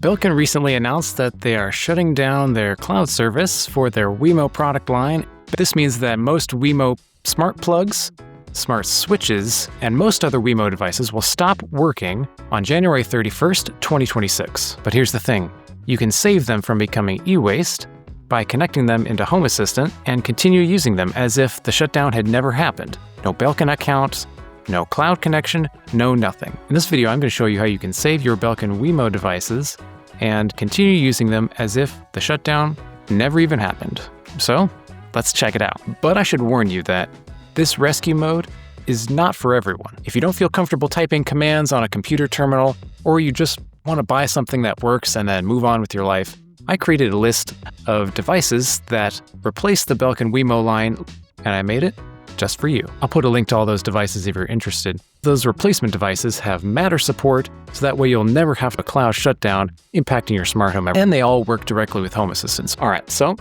Belkin recently announced that they are shutting down their cloud service for their Wemo product line. This means that most Wemo smart plugs, smart switches, and most other Wemo devices will stop working on January 31st, 2026. But here's the thing. You can save them from becoming e-waste by connecting them into Home Assistant and continue using them as if the shutdown had never happened. No Belkin account, no cloud connection, no nothing. In this video, I'm going to show you how you can save your Belkin Wemo devices and continue using them as if the shutdown never even happened. So let's check it out. But I should warn you that this rescue mode is not for everyone. If you don't feel comfortable typing commands on a computer terminal, or you just want to buy something that works and then move on with your life, I created a list of devices that replace the Belkin Wemo line, and I made it just for you. I'll put a link to all those devices if you're interested. Those replacement devices have Matter support, so that way you'll never have a cloud shutdown impacting your smart home, and they all work directly with Home Assistants. All right, so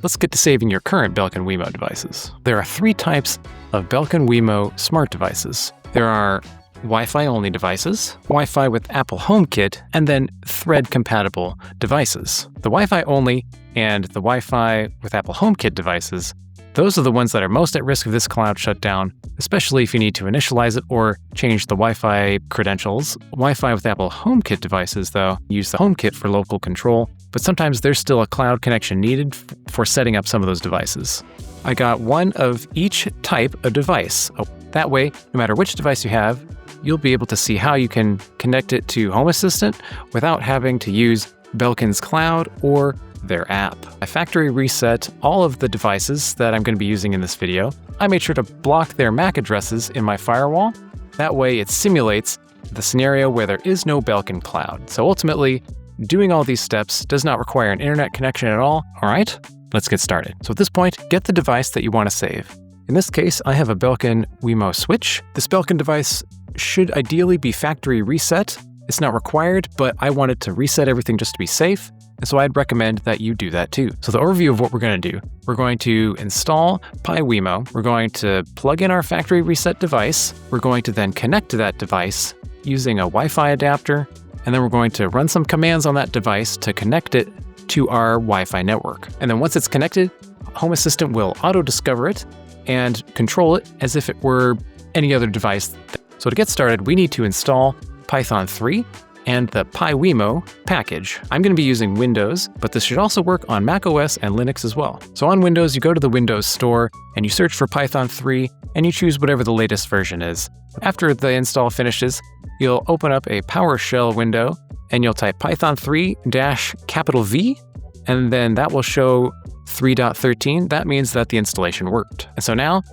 let's get to saving your current Belkin Wemo devices. There are 3 types of Belkin Wemo smart devices. There are Wi-Fi only devices, Wi-Fi with Apple HomeKit, and then Thread-compatible devices. The Wi-Fi only and the Wi-Fi with Apple HomeKit devices, those are the ones that are most at risk of this cloud shutdown, especially if you need to initialize it or change the Wi-Fi credentials. Wi-Fi with Apple HomeKit devices, though, use the HomeKit for local control, but sometimes there's still a cloud connection needed for setting up some of those devices. I got one of each type of device. That way, no matter which device you have, you'll be able to see how you can connect it to Home Assistant without having to use Belkin's cloud or their app. I factory reset all of the devices that I'm going to be using in this video. I made sure to block their MAC addresses in my firewall. That way it simulates the scenario where there is no Belkin cloud. So ultimately, doing all these steps does not require an internet connection at all. All right, let's get started. So at this point, get the device that you want to save. In this case, I have a Belkin Wemo switch. This Belkin device should ideally be factory reset. It's not required, but I wanted to reset everything just to be safe. And so I'd recommend that you do that too. So the overview of what we're going to do, we're going to install PyWemo. We're going to plug in our factory reset device. We're going to then connect to that device using a Wi-Fi adapter. And then we're going to run some commands on that device to connect it to our Wi-Fi network. And then once it's connected, Home Assistant will auto-discover it and control it as if it were any other device. So to get started, we need to install Python3 and the PyWemo package. I'm going to be using Windows, but this should also work on macOS and Linux as well. So on Windows, you go to the Windows Store and you search for Python3 and you choose whatever the latest version is. After the install finishes, you'll open up a PowerShell window and you'll type Python3-V, and then that will show 3.13. That means that the installation worked. And so now,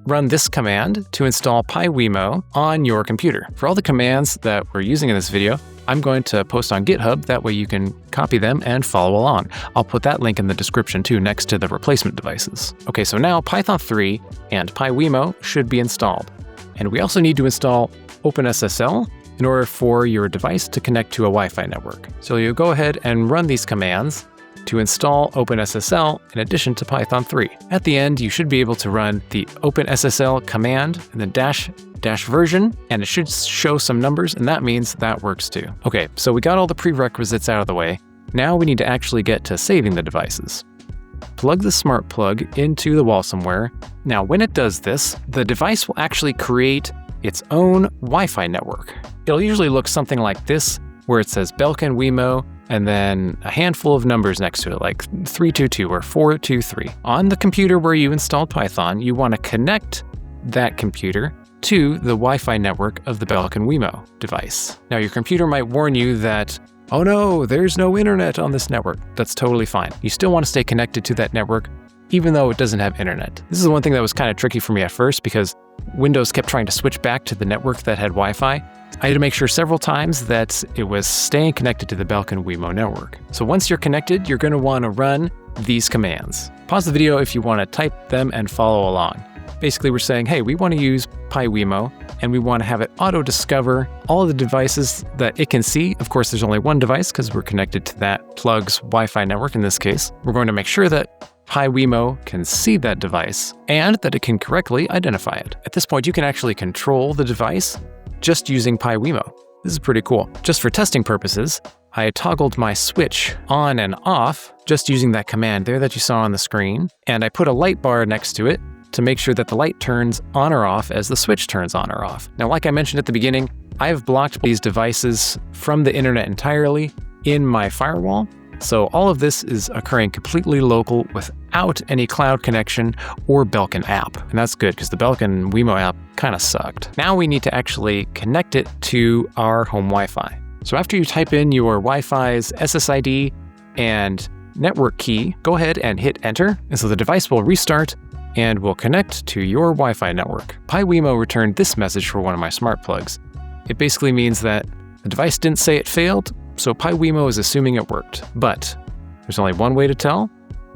run this command to install PyWemo on your computer. For all the commands that we're using in this video, I'm going to post on GitHub, that way you can copy them and follow along. I'll put that link in the description too, next to the replacement devices. Okay, so now Python3 and PyWemo should be installed. And we also need to install OpenSSL in order for your device to connect to a Wi-Fi network. So you'll go ahead and run these commands to install OpenSSL in addition to Python3. At the end, you should be able to run the OpenSSL command and then dash version, and it should show some numbers, and that means that works too. Okay, so we got all the prerequisites out of the way. Now we need to actually get to saving the devices. Plug the smart plug into the wall somewhere. Now, when it does this, the device will actually create its own Wi-Fi network. It'll usually look something like this, where it says Belkin Wemo, and then a handful of numbers next to it, like 322 or 423. On the computer where you installed Python, you want to connect that computer to the Wi-Fi network of the Belkin Wemo device. Now, your computer might warn you that, oh no, there's no internet on this network. That's totally fine. You still want to stay connected to that network, even though it doesn't have internet. This is the one thing that was kind of tricky for me at first, because Windows kept trying to switch back to the network that had Wi-Fi. I had to make sure several times that it was staying connected to the Belkin Wemo network. So once you're connected, you're going to want to run these commands. Pause the video if you want to type them and follow along. Basically, we're saying, hey, we want to use PyWemo, and we want to have it auto-discover all of the devices that it can see. Of course, there's only one device because we're connected to that plug's Wi-Fi network in this case. We're going to make sure that PyWemo can see that device and that it can correctly identify it. At this point, you can actually control the device just using PyWemo. This is pretty cool. Just for testing purposes, I toggled my switch on and off just using that command there that you saw on the screen, and I put a light bar next to it to make sure that the light turns on or off as the switch turns on or off. Now, like I mentioned at the beginning, I have blocked these devices from the internet entirely in my firewall, so all of this is occurring completely local without any cloud connection or Belkin app. And that's good because the Belkin Wemo app kind of sucked. Now we need to actually connect it to our home Wi-Fi. So after you type in your Wi-Fi's SSID and network key, go ahead and hit enter. And so the device will restart and will connect to your Wi-Fi network. PyWemo returned this message for one of my smart plugs. It basically means that the device didn't say it failed, so PyWemo is assuming it worked. But there's only one way to tell,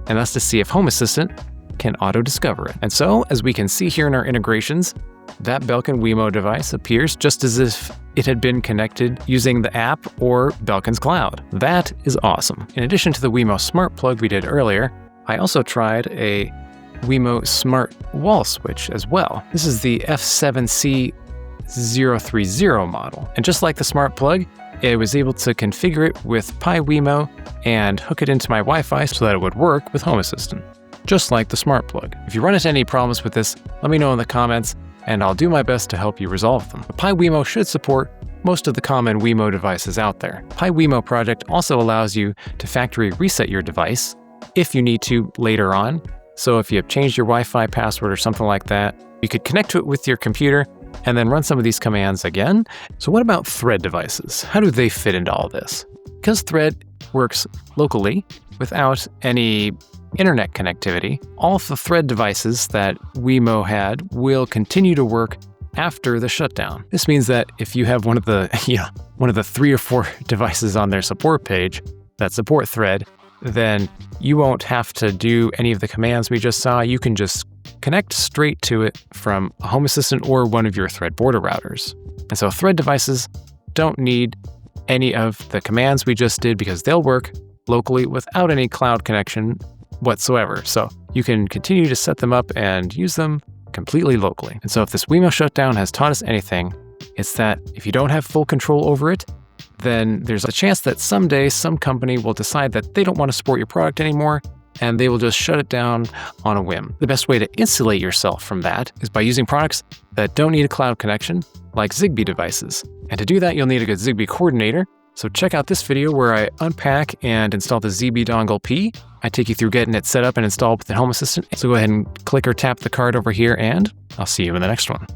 and that's to see if Home Assistant can auto-discover it. And so, as we can see here in our integrations, that Belkin Wemo device appears just as if it had been connected using the app or Belkin's cloud. That is awesome. In addition to the Wemo smart plug we did earlier, I also tried a Wemo smart wall switch as well. This is the F7C030 model. And just like the smart plug, I was able to configure it with PyWemo and hook it into my Wi-Fi so that it would work with Home Assistant, just like the smart plug. If you run into any problems with this, let me know in the comments and I'll do my best to help you resolve them. The PyWemo should support most of the common Wemo devices out there. PyWemo project also allows you to factory reset your device if you need to later on. So if you have changed your Wi-Fi password or something like that, you could connect to it with your computer and then run some of these commands again. So what about Thread devices? How do they fit into all this? Because Thread works locally without any internet connectivity, all of the Thread devices that Wemo had will continue to work after the shutdown. This means that if you have one of the 3 or 4 devices on their support page that support Thread, then you won't have to do any of the commands we just saw. You can just connect straight to it from a Home Assistant or one of your Thread border routers. And so Thread devices don't need any of the commands we just did because they'll work locally without any cloud connection whatsoever. So you can continue to set them up and use them completely locally. And so if this Wemo shutdown has taught us anything, it's that if you don't have full control over it, then there's a chance that someday some company will decide that they don't want to support your product anymore and they will just shut it down on a whim. The best way to insulate yourself from that is by using products that don't need a cloud connection, like Zigbee devices. And to do that, you'll need a good Zigbee coordinator. So check out this video where I unpack and install the Zigbee dongle P. I take you through getting it set up and installed with the Home Assistant. So go ahead and click or tap the card over here, and I'll see you in the next one.